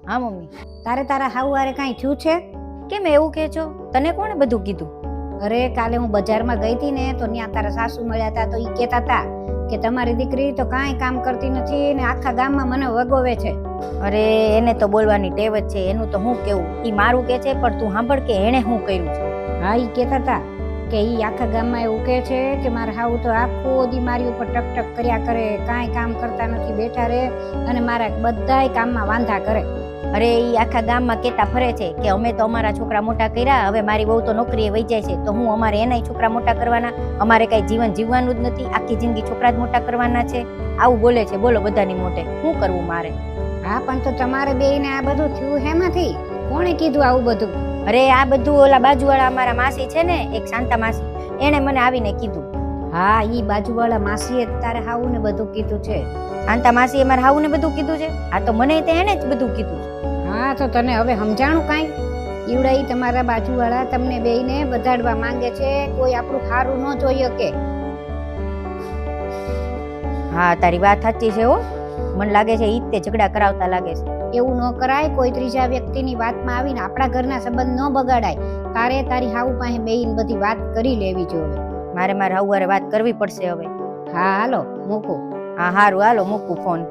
હા મમ્મી. તારા હાઉવારે કાંઈ થયું છે? કેમ એવું કહે છો? તને કોણે બધું કીધું? અરે કાલે હું બજારમાં ગઈ હતી ને તો ત્યાં તારા સાસુ મળ્યા હતા તો ઈ કહેતા હતા કે તમારી દીકરી તો કાંઈ કામ કરતી નથી ને આખા ગામમાં મને વગોવે છે. અરે એને તો બોલવાની ટેવ જ છે, એનું તો હું કેવું. ઈ મારું કે છે પણ તું સાંભળ કે એણે શું કર્યું છે. હા ઈ કહેતા હતા કે ઈ આખા ગામમાં એવું કહે છે કે મારા હાઉ તો આખો દી મારી ઉપર ટક ટક કર્યા કરે, કાંઈ કામ કરતા નથી, બેઠા રહે અને મારા બધાય કામમાં વાંધા કરે. અરે ઈ આખા ગામમાં કેતા ફરે છે કે અમે તો અમારા છોકરા મોટા કર્યા, હવે મારી બહુ તો નોકરીએ વહી જાય છે, તો હું અમારે એનાય છોકરા મોટા કરવાના, અમારે કઈ જીવન જીવવાનું જ નથી, આખી જિંદગી છોકરા જ મોટા કરવાના છે. આવું બોલે છે. બોલો બધાની મોટે શું કરવું મારે? હા પણ તો તમારે બેયને આ બધું થયું હેમાંથી? કોણે કીધું આવું બધું? અરે આ બધું ઓલા બાજુવાળા અમારા માસી છે ને, એક શાંતા માસી, એને મને આવીને કીધું. હા ઈ બાજુવાળા માસીએ તારે હાઉને બધું કીધું છે. શાંતા માસીએ મારા હાઉને બધું કીધું છે? આ તો મને તે એને જ બધું કીધું છે. હા તો તને હવે સમજાણું કાંઈ? ઈવડાઈ તમારા બાજુવાળા તમને બેયને બધાડવા માંગે છે, કોઈ આપણું સારું ન જોઈ શકે. હા તારી વાત સાચી છે હો. મને લાગે છે ઈ જ તે ઝઘડા કરાવતા લાગે છે. એવું ન કરાય, કોઈ ત્રીજા વ્યક્તિની વાતમાં આવીને આપણા ઘરના સંબંધ ન બગાડાય. તારે તારી હાઉ પાસે બેહીને બધી વાત કરી લેવી જોઈએ. મારે હાઉ હારે વાત કરવી પડશે હવે. હા હાલો મૂકું. હા હારું, હાલો મૂકું ફોન.